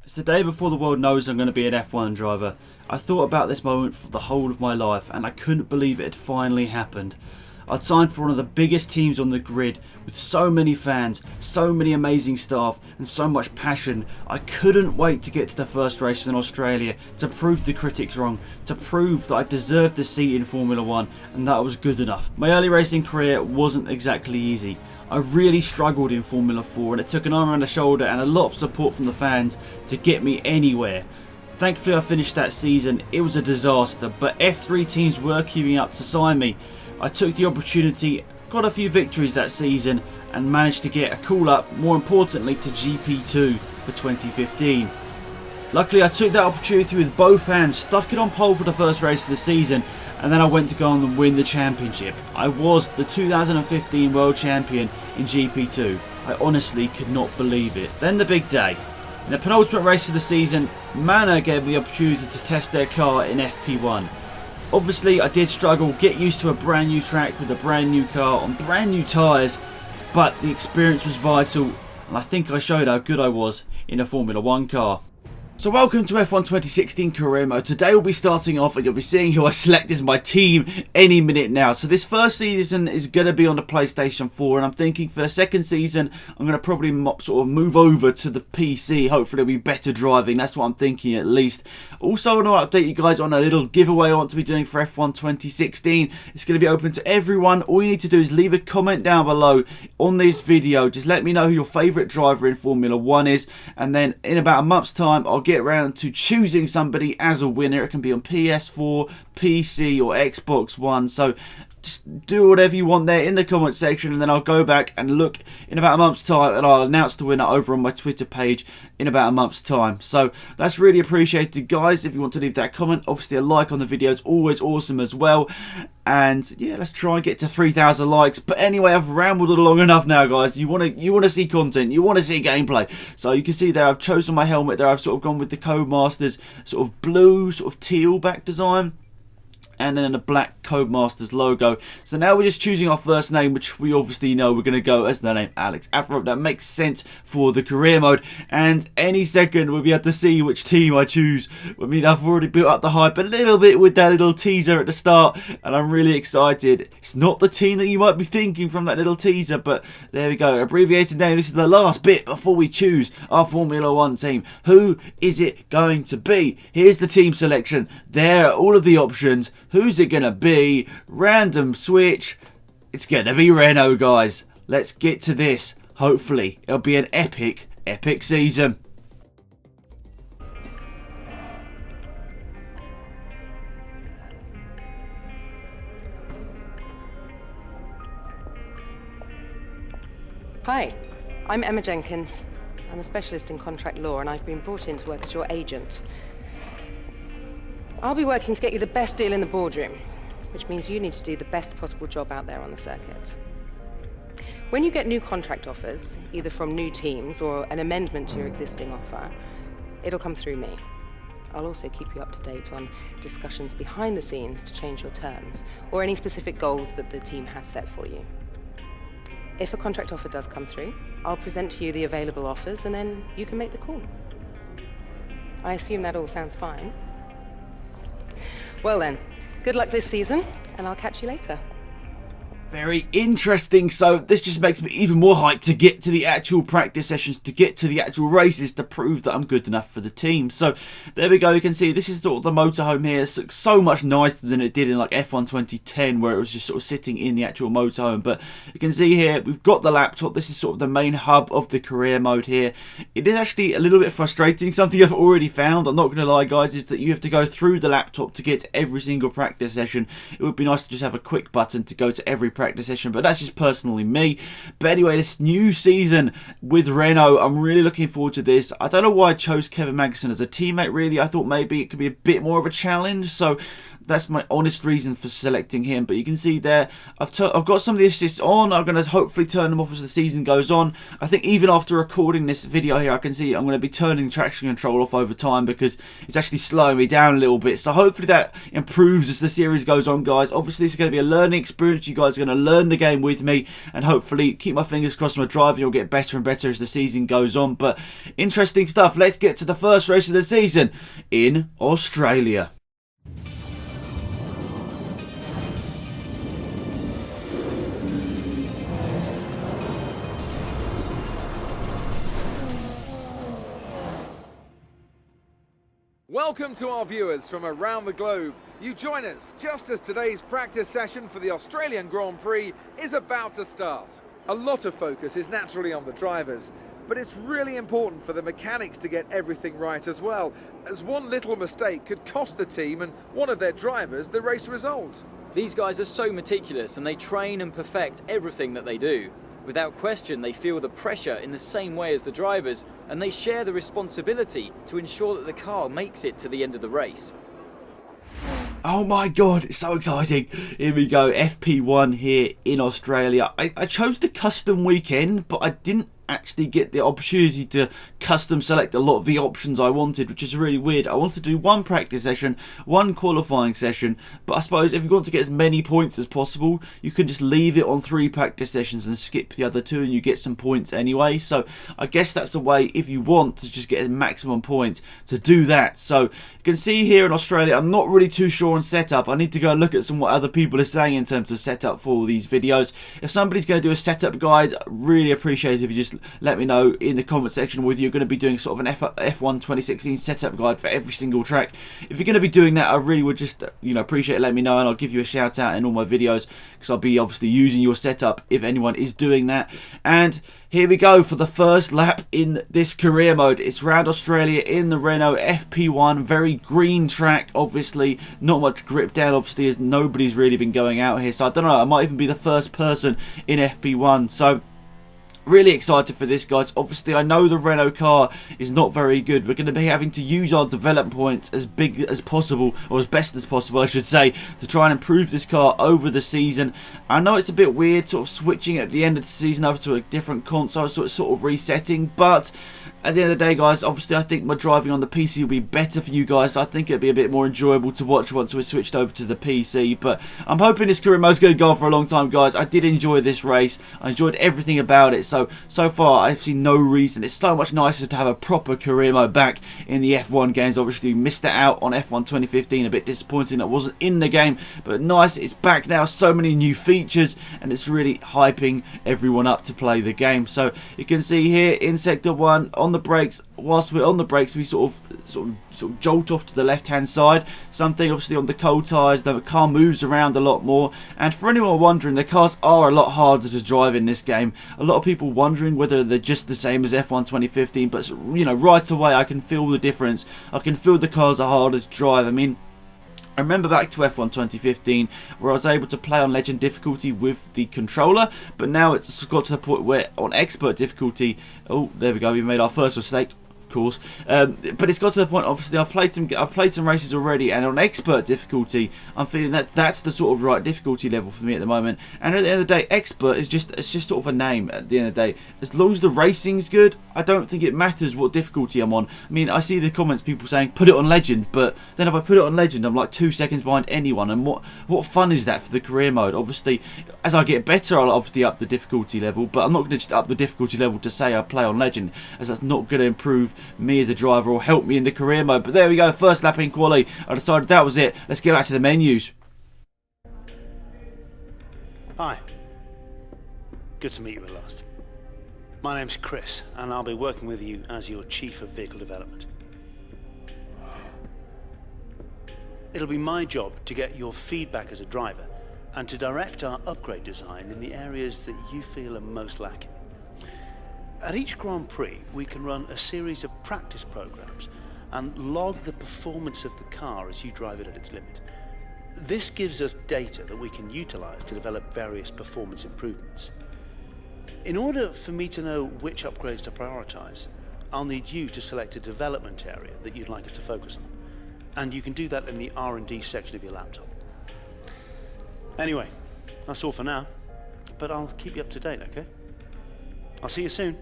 It's the day before the world knows I'm going to be an F1 driver. I thought about this moment for the whole of my life and I couldn't believe it had finally happened. I'd signed for one of the biggest teams on the grid with so many fans, so many amazing staff and so much passion. I couldn't wait to get to the first race in Australia to prove the critics wrong, to prove that I deserved a seat in Formula 1 and that I was good enough. My early racing career wasn't exactly easy. I really struggled in Formula 4 and it took an arm around the shoulder and a lot of support from the fans to get me anywhere. Thankfully I finished that season. It was a disaster, but F3 teams were queuing up to sign me. I took the opportunity, got a few victories that season and managed to get a call up, more importantly to GP2 for 2015. Luckily I took that opportunity with both hands, stuck it on pole for the first race of the season, and then I went to go on and win the championship. I was the 2015 World Champion in GP2. I honestly could not believe it. Then the big day. In the penultimate race of the season, Manor gave me the opportunity to test their car in FP1. Obviously I did struggle, get used to a brand new track with a brand new car on brand new tyres, but the experience was vital and I think I showed how good I was in a Formula 1 car. So welcome to F1 2016 Career Mode. Today we'll be starting off and you'll be seeing who I select as my team any minute now. So this first season is going to be on the PlayStation 4 and I'm thinking for the second season I'm going to probably sort of move over to the PC. Hopefully it'll be better driving, that's what I'm thinking at least. Also I want to update you guys on a little giveaway I want to be doing for F1 2016. It's going to be open to everyone. All you need to do is leave a comment down below on this video. Just let me know who your favourite driver in Formula 1 is and then in about a month's time I'll get around to choosing somebody as a winner. It can be on PS4, PC or Xbox One, so just do whatever you want there in the comment section and then I'll go back and look in about a month's time and I'll announce the winner over on my Twitter page in about a month's time. So that's really appreciated guys. If you want to leave that comment, obviously a like on the video is always awesome as well. And yeah, let's try and get to 3,000 likes. But anyway, I've rambled long enough now guys. You want to see content, you want to see gameplay. So you can see there I've chosen my helmet there. I've sort of gone with the Codemasters sort of blue, sort of teal back design. And then a black Codemasters logo. So now we're just choosing our first name, which we obviously know we're going to go as the name AlexZAfRo. That makes sense for the career mode. And any second we'll be able to see which team I choose. I mean, I've already built up the hype a little bit with that little teaser at the start. And I'm really excited. It's not the team that you might be thinking from that little teaser. But there we go. Abbreviated name. This is the last bit before we choose our Formula 1 team. Who is it going to be? Here's the team selection. There are all of the options. Who's it going to be? Random switch. It's going to be Renault, guys. Let's get to this. Hopefully, it'll be an epic season. Hi, I'm Emma Jenkins. I'm a specialist in contract law and I've been brought in to work as your agent. I'll be working to get you the best deal in the boardroom, which means you need to do the best possible job out there on the circuit. When you get new contract offers, either from new teams or an amendment to your existing offer, it'll come through me. I'll also keep you up to date on discussions behind the scenes to change your terms, or any specific goals that the team has set for you. If a contract offer does come through, I'll present to you the available offers and then you can make the call. I assume that all sounds fine. Well then, good luck this season, and I'll catch you later. Very interesting. So this just makes me even more hyped to get to the actual practice sessions, to get to the actual races, to prove that I'm good enough for the team. So there we go. You can see this is sort of the motorhome here. It looks so much nicer than it did in like F1 2010 where it was just sort of sitting in the actual motorhome. But you can see here we've got the laptop. This is sort of the main hub of the career mode here. It is actually a little bit frustrating. Something I've already found, I'm not going to lie guys, is that you have to go through the laptop to get to every single practice session. It would be nice to just have a quick button to go to every practice session, but that's just personally me. But anyway, this new season with Renault, I'm really looking forward to this. I don't know why I chose Kevin Magnussen as a teammate really. I thought maybe it could be a bit more of a challenge, so That's my honest reason for selecting him. But you can see there, I've got some of the assists on. I'm going to hopefully turn them off as the season goes on. I think even after recording this video here, I can see I'm going to be turning traction control off over time because it's actually slowing me down a little bit. So hopefully that improves as the series goes on, guys. Obviously, this is going to be a learning experience. You guys are going to learn the game with me, and hopefully keep my fingers crossed my driving will get better and better as the season goes on. But interesting stuff. Let's get to the first race of the season in Australia. Welcome to our viewers from around the globe. You join us just as today's practice session for the Australian Grand Prix is about to start. A lot of focus is naturally on the drivers, but it's really important for the mechanics to get everything right as well, as one little mistake could cost the team and one of their drivers the race result. These guys are so meticulous and they train and perfect everything that they do. Without question, they feel the pressure in the same way as the drivers, and they share the responsibility to ensure that the car makes it to the end of the race. Oh my god, it's so exciting. Here we go, FP1 here in Australia. I chose the custom weekend, but I didn't actually get the opportunity to custom select a lot of the options I wanted, which is really weird. I wanted to do one practice session, one qualifying session, but I suppose if you want to get as many points as possible, you can just leave it on 3 practice sessions and skip the other 2 and you get some points anyway. So I guess that's the way, if you want to just get maximum points, to do that. So you can see here in Australia, I'm not really too sure on setup. I need to go and look at what other people are saying in terms of setup for all these videos. If somebody's going to do a setup guide, I really appreciate it if you just let me know in the comment section whether you're going to be doing sort of an F1 2016 setup guide for every single track. If you're going to be doing that, I really would just appreciate it. Let me know and I'll give you a shout out in all my videos, because I'll be obviously using your setup if anyone is doing that. And here we go for the first lap in this career mode. It's round Australia in the Renault FP1. Very green track, obviously. Not much grip down, obviously, as nobody's really been going out here. So I don't know, I might even be the first person in FP1. So really excited for this, guys. Obviously, I know the Renault car is not very good. We're going to be having to use our development points as big as possible, or as best as possible, I should say, to try and improve this car over the season. I know it's a bit weird sort of switching at the end of the season over to a different console, so it's sort of resetting, but at the end of the day, guys, obviously I think my driving on the PC will be better for you guys. I think it'll be a bit more enjoyable to watch once we're switched over to the PC. But I'm hoping this career mode's going to go on for a long time, guys. I did enjoy this race. I enjoyed everything about it. So far, I've seen no reason. It's so much nicer to have a proper career mode back in the F1 games. Obviously, we missed it out on F1 2015. A bit disappointing that wasn't in the game. But nice, it's back now. So many new features. And it's really hyping everyone up to play the game. So you can see here in Sector 1, on the brakes, whilst we're on the brakes, we sort of jolt off to the left hand side. Something obviously on the cold tyres, the car moves around a lot more. And for anyone wondering, the cars are a lot harder to drive in this game. A lot of people wondering whether they're just the same as F1 2015, but right away I can feel the difference. I can feel the cars are harder to drive. I mean, I remember back to F1 2015 where I was able to play on legend difficulty with the controller, but now it's got to the point where on expert difficulty, oh, there we go, we made our first mistake, of course, but it's got to the point, obviously I've played some races already, and on expert difficulty I'm feeling that that's the sort of right difficulty level for me at the moment. And at the end of the day, expert is just sort of a name. At the end of the day, as long as the racing's good, I don't think it matters what difficulty I'm on. I mean, I see the comments, people saying put it on legend, but then if I put it on legend, I'm like 2 seconds behind anyone, and what fun is that for the career mode? Obviously, as I get better, I'll obviously up the difficulty level, but I'm not going to just up the difficulty level to say I play on legend, as that's not going to improve me as a driver or help me in the career mode. But there we go, first lap in quali. I decided that was it. Let's get back to the menus. Hi, good to meet you at last. My name's Chris, and I'll be working with you as your Chief of Vehicle Development. It'll be my job to get your feedback as a driver and to direct our upgrade design in the areas that you feel are most lacking. At each Grand Prix, we can run a series of practice programs and log the performance of the car as you drive it at its limit. This gives us data that we can utilize to develop various performance improvements. In order for me to know which upgrades to prioritize, I'll need you to select a development area that you'd like us to focus on. and you can do that in the R&D section of your laptop. Anyway, that's all for now, but I'll keep you up to date, okay? I'll see you soon.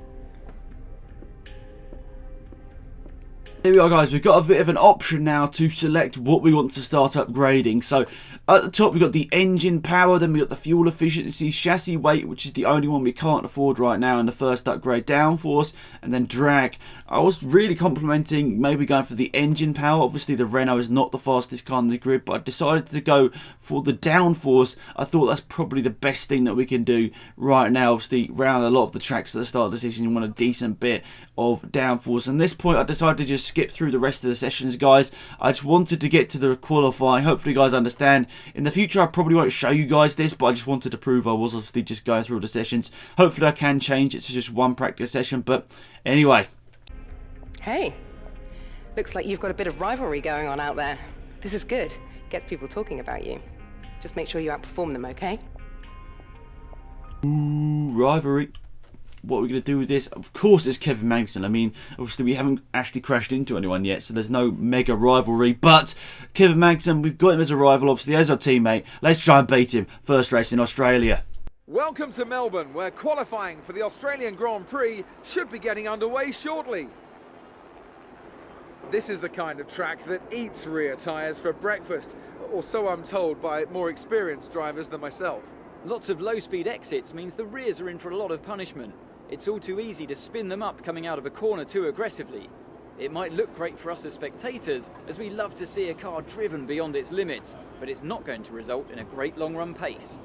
Here we are, guys. We've got a bit of an option now to select what we want to start upgrading. So at the top we've got the engine power, then we've got the fuel efficiency, chassis weight, which is the only one we can't afford right now in the first upgrade, downforce, and then drag. I was really complimenting maybe going for the engine power. Obviously the Renault is not the fastest car in the grid, but I decided to go for the downforce. I thought that's probably the best thing that we can do right now. Obviously around a lot of the tracks at the start of the season you want a decent bit of downforce, and at this point I decided to just skip through the rest of the sessions, guys. I just wanted to get to the qualifying. Hopefully you guys understand. In the future I probably won't show you guys this, but I just wanted to prove I was obviously just going through the sessions. Hopefully I can change it to just one practice session, but anyway. Hey, looks like you've got a bit of rivalry going on out there. This is good. Gets people talking about you. Just make sure you outperform them, okay? Ooh, rivalry. What are we going to do with this? Of course it's Kevin Magnussen. I mean, obviously we haven't actually crashed into anyone yet, so there's no mega rivalry. But Kevin Magnussen, we've got him as a rival, obviously as our teammate. Let's try and beat him. First race in Australia. Welcome to Melbourne, where qualifying for the Australian Grand Prix should be getting underway shortly. This is the kind of track that eats rear tyres for breakfast, or so I'm told by more experienced drivers than myself. Lots of low-speed exits means the rears are in for a lot of punishment. It's all too easy to spin them up coming out of a corner too aggressively. It might look great for us as spectators, as we love to see a car driven beyond its limits, but it's not going to result in a great long-run pace.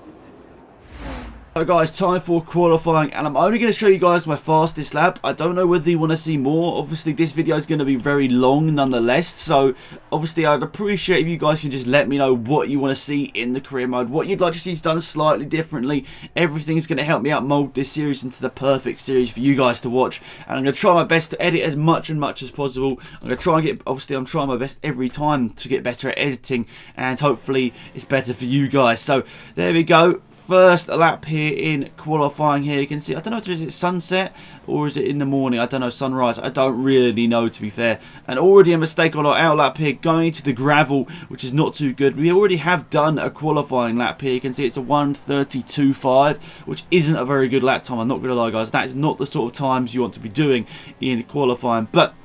So guys, time for qualifying, and I'm only going to show you guys my fastest lap. I don't know whether you want to see more. Obviously this video is going to be very long nonetheless, so obviously I'd appreciate if you guys can just let me know what you want to see in the career mode, what you'd like to see done slightly differently. Everything's going to help me out mold this series into the perfect series for you guys to watch, and I'm going to try my best to edit as much as possible. I'm going to try and get, obviously I'm trying my best every time to get better at editing, and hopefully it's better for you guys. So there we go. First lap here in qualifying here. You can see, I don't know if it's sunset or is it in the morning. I don't know, sunrise. I don't really know, to be fair. And already a mistake on our out lap here, going to the gravel, which is not too good. We already have done a qualifying lap here. You can see it's a 1:32.5, which isn't a very good lap time. I'm not going to lie, guys. That is not the sort of times you want to be doing in qualifying. But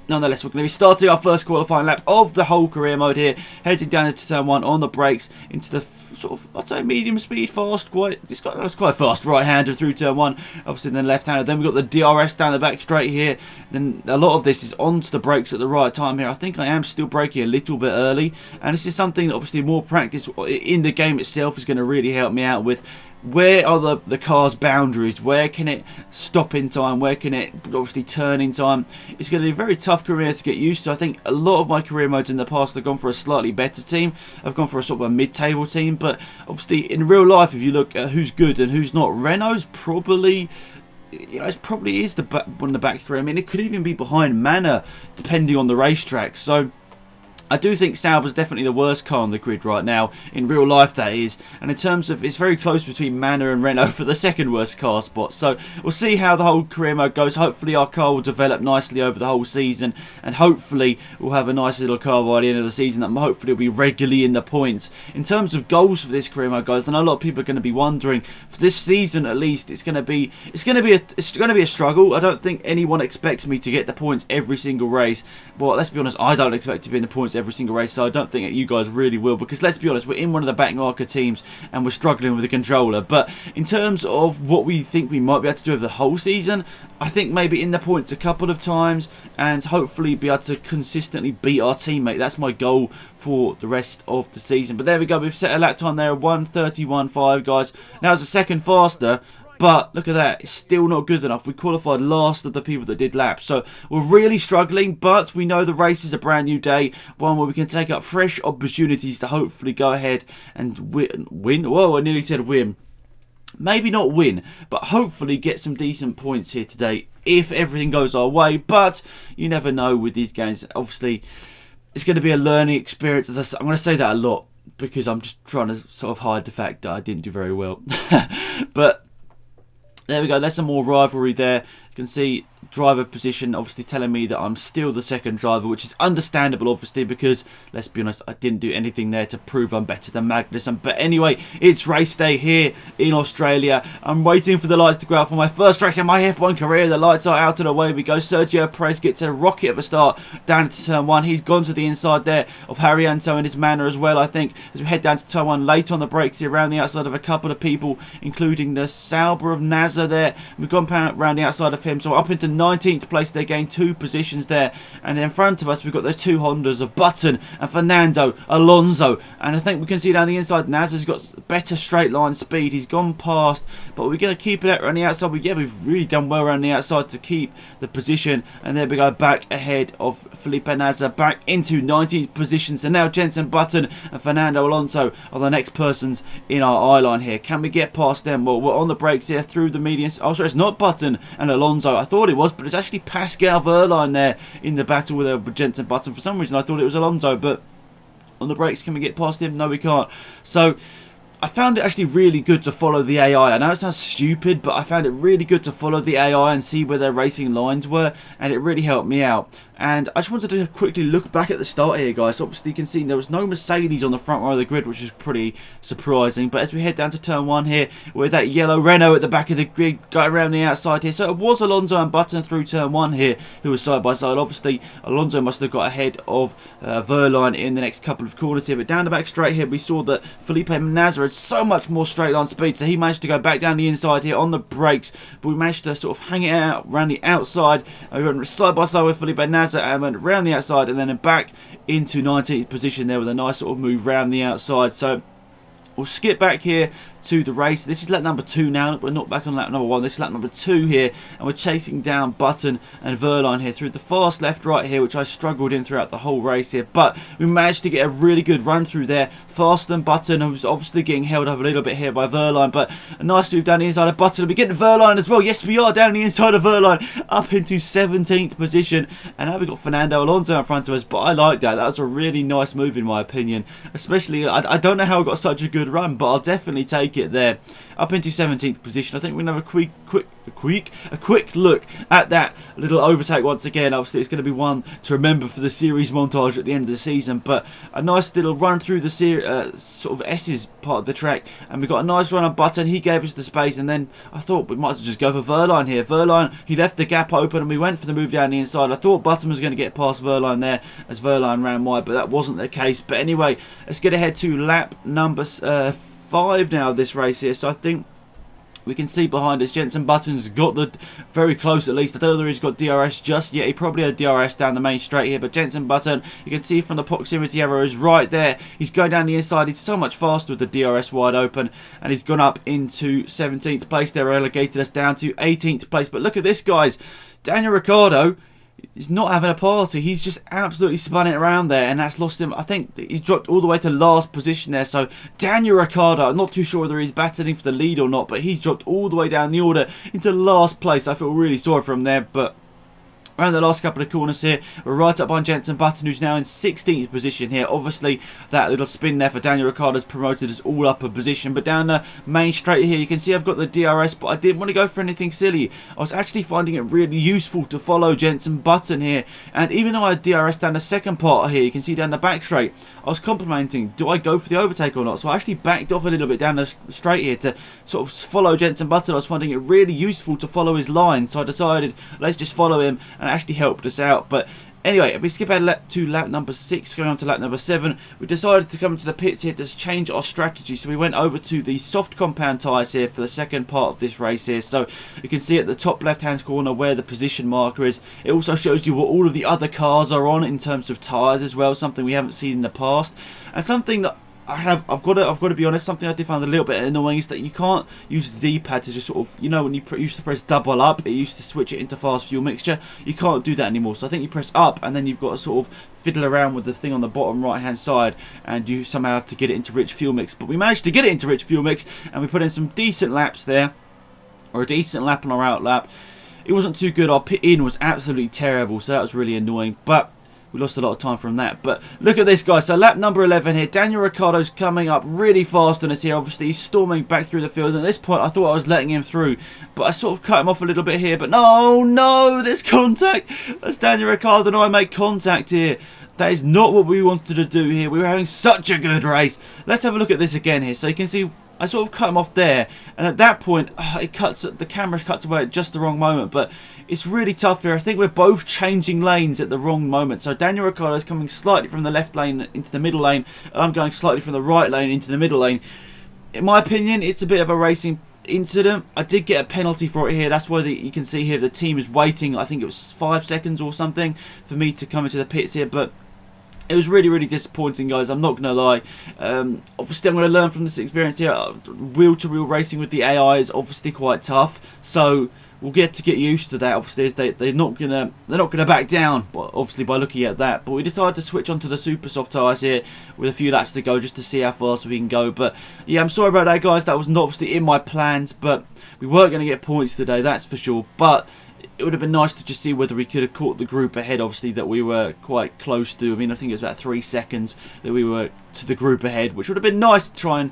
nonetheless, we're going to be starting our first qualifying lap of the whole career mode here, heading down into turn 1 on the brakes into the sort of, I'd say medium speed, fast, it's quite fast right-hander through turn 1, obviously then left-hander. Then we've got the DRS down the back straight here. Then a lot of this is onto the brakes at the right time here. I think I am still braking a little bit early, and this is something that obviously more practice in the game itself is going to really help me out with. Where are the car's boundaries? Where can it stop in time? Where can it obviously turn in time? It's going to be a very tough career to get used to. I think a lot of my career modes in the past have gone for a slightly better team. I've gone for a sort of a mid-table team. But obviously in real life, if you look at who's good and who's not, Renault's probably, you know, it probably is one of the back three. I mean, it could even be behind Manor, depending on the racetrack. So I do think Sauber's definitely the worst car on the grid right now, in real life that is, and in terms of, it's very close between Manor and Renault for the second worst car spot. So we'll see how the whole career mode goes. Hopefully our car will develop nicely over the whole season, and hopefully we'll have a nice little car by the end of the season that hopefully will be regularly in the points. In terms of goals for this career mode, guys, I know a lot of people are going to be wondering, for this season at least, it's going to be a struggle. I don't think anyone expects me to get the points every single race. Well, let's be honest, I don't expect to be in the points every single race, so I don't think that you guys really will, because let's be honest, we're in one of the back marker teams and we're struggling with the controller. But in terms of what we think we might be able to do over the whole season, I think maybe in the points a couple of times and hopefully be able to consistently beat our teammate. That's my goal for the rest of the season. But there we go, we've set a lap time there of 1:31.5, guys. Now it's a second faster, but look at that, it's still not good enough. We qualified last of the people that did laps, so we're really struggling, but we know the race is a brand new day, one where we can take up fresh opportunities to hopefully go ahead and win. Whoa, I nearly said win. Maybe not win, but hopefully get some decent points here today if everything goes our way. But you never know with these games. Obviously, it's going to be a learning experience. As I'm going to say that a lot because I'm just trying to sort of hide the fact that I didn't do very well. But there we go, there's some more rivalry there. You can see driver position obviously telling me that I'm still the second driver, which is understandable obviously, because let's be honest, I didn't do anything there to prove I'm better than Magnussen. But anyway, it's race day here in Australia. I'm waiting for the lights to go out for my first race in my F1 career. The lights are out and away we go. Sergio Perez gets a rocket of a start down to turn 1. He's gone to the inside there of Haryanto and his manner as well, I think, as we head down to turn 1. Late on the brakes here, around the outside of a couple of people, including the Sauber of Nasser there. We've gone around the outside of him, so up into 19th place. They gained 2 positions there, and in front of us we've got the 2 Hondas of Button and Fernando Alonso, and I think we can see down the inside Nasser's got better straight line speed. He's gone past, but we're going to keep it out around the outside. We've really done well around the outside to keep the position, and there we go, back ahead of Felipe Nasser, back into 19th position. So now Jenson Button and Fernando Alonso are the next persons in our eye line here. Can we get past them? Well, we're on the brakes here through the median. Oh, sorry, it's not Button and Alonso. I thought it was, but it's actually Pascal Wehrlein there in the battle with Jenson Button. For some reason I thought it was Alonso, but on the brakes, can we get past him? No, we can't. So I found it actually really good to follow the AI. I know it sounds stupid, but I found it really good to follow the AI and see where their racing lines were, and it really helped me out. And I just wanted to quickly look back at the start here, guys. Obviously, you can see there was no Mercedes on the front row of the grid, which is pretty surprising. But as we head down to turn 1 here, with that yellow Renault at the back of the grid, going around the outside here. So it was Alonso and Button through turn 1 here, who was side by side. Obviously, Alonso must have got ahead of Wehrlein in the next couple of corners here. But down the back straight here, we saw that Felipe Nasser had so much more straight line speed, so he managed to go back down the inside here on the brakes. But we managed to sort of hang it out around the outside. We went side by side with Felipe Nasser and went around the outside and then back into 19th position there with a nice sort of move round the outside. So we'll skip back here to the race. This is lap number 2 now. We're not back on lap number 1. This is lap number 2 here, and we're chasing down Button and Wehrlein here through the fast left right here, which I struggled in throughout the whole race here, but we managed to get a really good run through there, faster than Button, who's obviously getting held up a little bit here by Wehrlein, but a nice move down the inside of Button. We're getting Wehrlein as well. Yes, we are down the inside of Wehrlein, up into 17th position, and now we've got Fernando Alonso in front of us, but I like that. That was a really nice move in my opinion, especially, I don't know how I got such a good run, but I'll definitely take it there. Up into 17th position. I think we're going to have a quick look at that little overtake once again. Obviously, it's going to be one to remember for the series montage at the end of the season, but a nice little run through the sort of S's part of the track, and we got a nice run on Button. He gave us the space, and then I thought we might as well just go for Wehrlein here. Wehrlein, he left the gap open, and we went for the move down the inside. I thought Button was going to get past Wehrlein there as Wehrlein ran wide, but that wasn't the case. But anyway, let's get ahead to lap number 5 now of this race here. So I think we can see behind us Jenson Button's got the very close at least. I don't know whether he's got DRS just yet. He probably had DRS down the main straight here, but Jenson Button, you can see from the proximity arrows right there, he's going down the inside. He's so much faster with the DRS wide open, and he's gone up into 17th place. They're relegated us down to 18th place. But look at this, guys. Daniel Ricciardo is not having a party. He's just absolutely spun it around there, and that's lost him. I think he's dropped all the way to last position there. So Daniel Ricciardo, I'm not too sure whether he's battling for the lead or not, but he's dropped all the way down the order into last place. I feel really sorry for him there, but around the last couple of corners here, we're right up on Jenson Button, who's now in 16th position here. Obviously, that little spin there for Daniel Ricciardo's promoted us all up a position. But down the main straight here, you can see I've got the DRS, but I didn't want to go for anything silly. I was actually finding it really useful to follow Jenson Button here. And even though I had DRS down the second part here, you can see down the back straight, I was complimenting, do I go for the overtake or not? So I actually backed off a little bit down the straight here to sort of follow Jenson Button. I was finding it really useful to follow his line, so I decided, let's just follow him, and actually helped us out. But anyway, if we skip ahead to lap number 6, going on to lap number 7, we decided to come to the pits here to change our strategy. So we went over to the soft compound tyres here for the second part of this race here. So you can see at the top left hand corner where the position marker is. It also shows you what all of the other cars are on in terms of tyres as well, something we haven't seen in the past, and something that I've got to be honest, something I did find a little bit annoying is that you can't use the D-pad to just sort of, you know, when you used to press double up, it used to switch it into fast fuel mixture. You can't do that anymore. So I think you press up and then you've got to sort of fiddle around with the thing on the bottom right hand side, and you somehow have to get it into rich fuel mix. But we managed to get it into rich fuel mix, and we put in some decent laps there, or a decent lap on our out lap. It wasn't too good. Our pit in was absolutely terrible, so that was really annoying. But we lost a lot of time from that. But look at this, guys. So lap number 11 here. Daniel Ricciardo's coming up really fast on us here. Obviously, he's storming back through the field. And at this point, I thought I was letting him through. But I sort of cut him off a little bit here. But no, there's contact. As Daniel Ricciardo and I make contact here. That is not what we wanted to do here. We were having such a good race. Let's have a look at this again here. So you can see I sort of cut him off there, and at that point the camera cuts away at just the wrong moment. But it's really tough here. I think we're both changing lanes at the wrong moment. So Daniel Ricciardo is coming slightly from the left lane into the middle lane, and I'm going slightly from the right lane into the middle lane. In my opinion, it's a bit of a racing incident. I did get a penalty for it here. That's why you can see here the team is waiting. I think it was 5 seconds or something for me to come into the pits here. But it was really disappointing, guys. I'm not going to lie. Obviously, I'm going to learn from this experience here. Wheel-to-wheel racing with the AI is obviously quite tough, so we'll get used to that. Obviously, they're not gonna back down. Well, obviously, by looking at that. But we decided to switch onto the super soft tyres here with a few laps to go, just to see how fast we can go. But yeah, I'm sorry about that, guys. That was not obviously in my plans, but we weren't going to get points today, that's for sure. But it would have been nice to just see whether we could have caught the group ahead, obviously, that we were quite close to. I mean, I think it was about 3 seconds that we were to the group ahead, which would have been nice to try and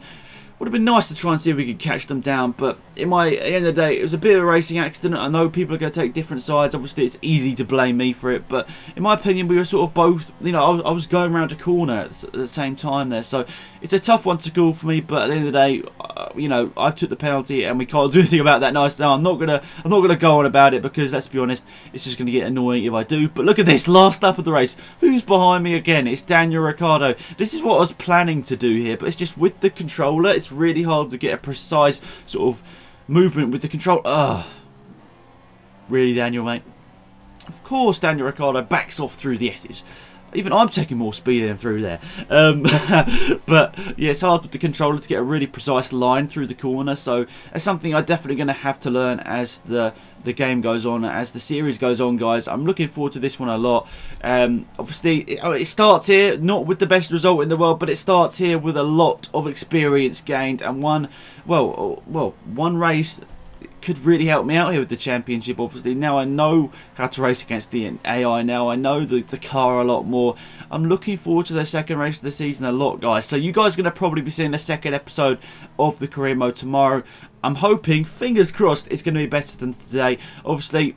see if we could catch them down. But at the end of the day, it was a bit of a racing accident. I know people are going to take different sides. Obviously, it's easy to blame me for it. But in my opinion, we were sort of both, you know, I was going around a corner at the same time there. So it's a tough one to call for me. But at the end of the day, you know, I took the penalty and we can't do anything about that. Nice. Now I'm not gonna go on about it, because let's be honest, it's just gonna get annoying if I do. But look at this last lap of the race. Who's behind me again? It's Daniel Ricciardo. This is what I was planning to do here, but it's just with the controller, it's really hard to get a precise sort of movement with the control. Really, Daniel, mate? Of course, Daniel Ricciardo backs off through the S's. Even I'm taking more speed than through there. But yeah, it's hard with the controller to get a really precise line through the corner. So that's something I'm definitely going to have to learn as the game goes on, as the series goes on, guys. I'm looking forward to this one a lot. Obviously, it starts here, not with the best result in the world, but it starts here with a lot of experience gained. And one race could really help me out here with the championship. Obviously, now I know how to race against the AI. Now I know the car a lot more. I'm looking forward to the second race of the season a lot, guys. So you guys are going to probably be seeing the second episode of the career mode tomorrow. I'm hoping, fingers crossed, it's going to be better than today. Obviously,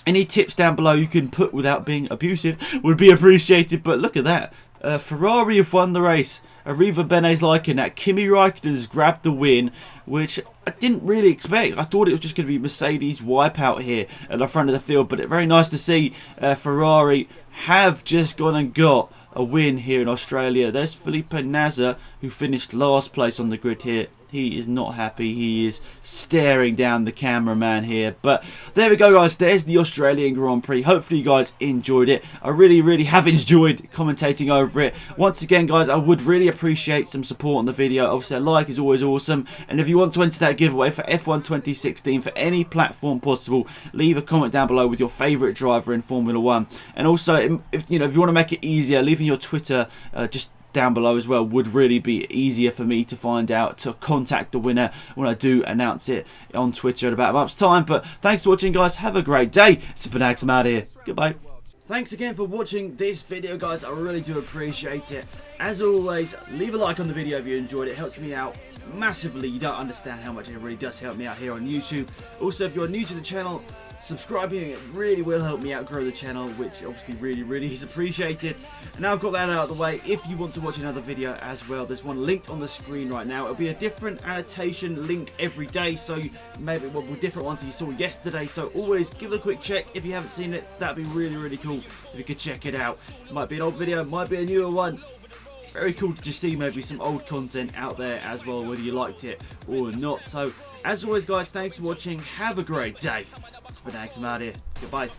any tips down below you can put without being abusive would be appreciated. But look at that. Ferrari have won the race. Arriva Bene's liking that. Kimi Räikkönen's grabbed the win, which I didn't really expect. I thought it was just going to be Mercedes wipeout here at the front of the field. But it's very nice to see Ferrari have just gone and got a win here in Australia. There's Felipe Nasr, who finished last place on the grid here. He is not happy. He is staring down the cameraman here. But there we go, guys. There's the Australian Grand Prix. Hopefully you guys enjoyed it. I really have enjoyed commentating over it. Once again, guys, I would really appreciate some support on the video. Obviously, a like is always awesome. And if you want to enter that giveaway for F1 2016 for any platform possible, leave a comment down below with your favourite driver in Formula 1. And also, if you want to make it easier, leaving your Twitter just down below as well would really be easier for me to find out, to contact the winner when I do announce it on Twitter in about a month's time. But thanks for watching, guys. Have a great day. It's AlexZAfRo, I'm out of here. Goodbye. Thanks again for watching this video, guys. I really do appreciate it. As always, leave a like on the video if you enjoyed it. It helps me out massively. You don't understand how much it really does help me out here on YouTube. Also, if you're new to the channel, subscribing, it really will help me out grow the channel, which obviously really is appreciated. And now I've got that out of the way, if you want to watch another video as well, there's one linked on the screen right now. It'll be a different annotation link every day, so maybe different ones you saw yesterday. So always give it a quick check if you haven't seen it. That'd be really cool if you could check it out. It might be an old video, might be a newer one. Very cool to just see maybe some old content out there as well, whether you liked it or not. So as always, guys, thanks for watching. Have a great day. It's been AlexZAfRo, I'm out here. Goodbye.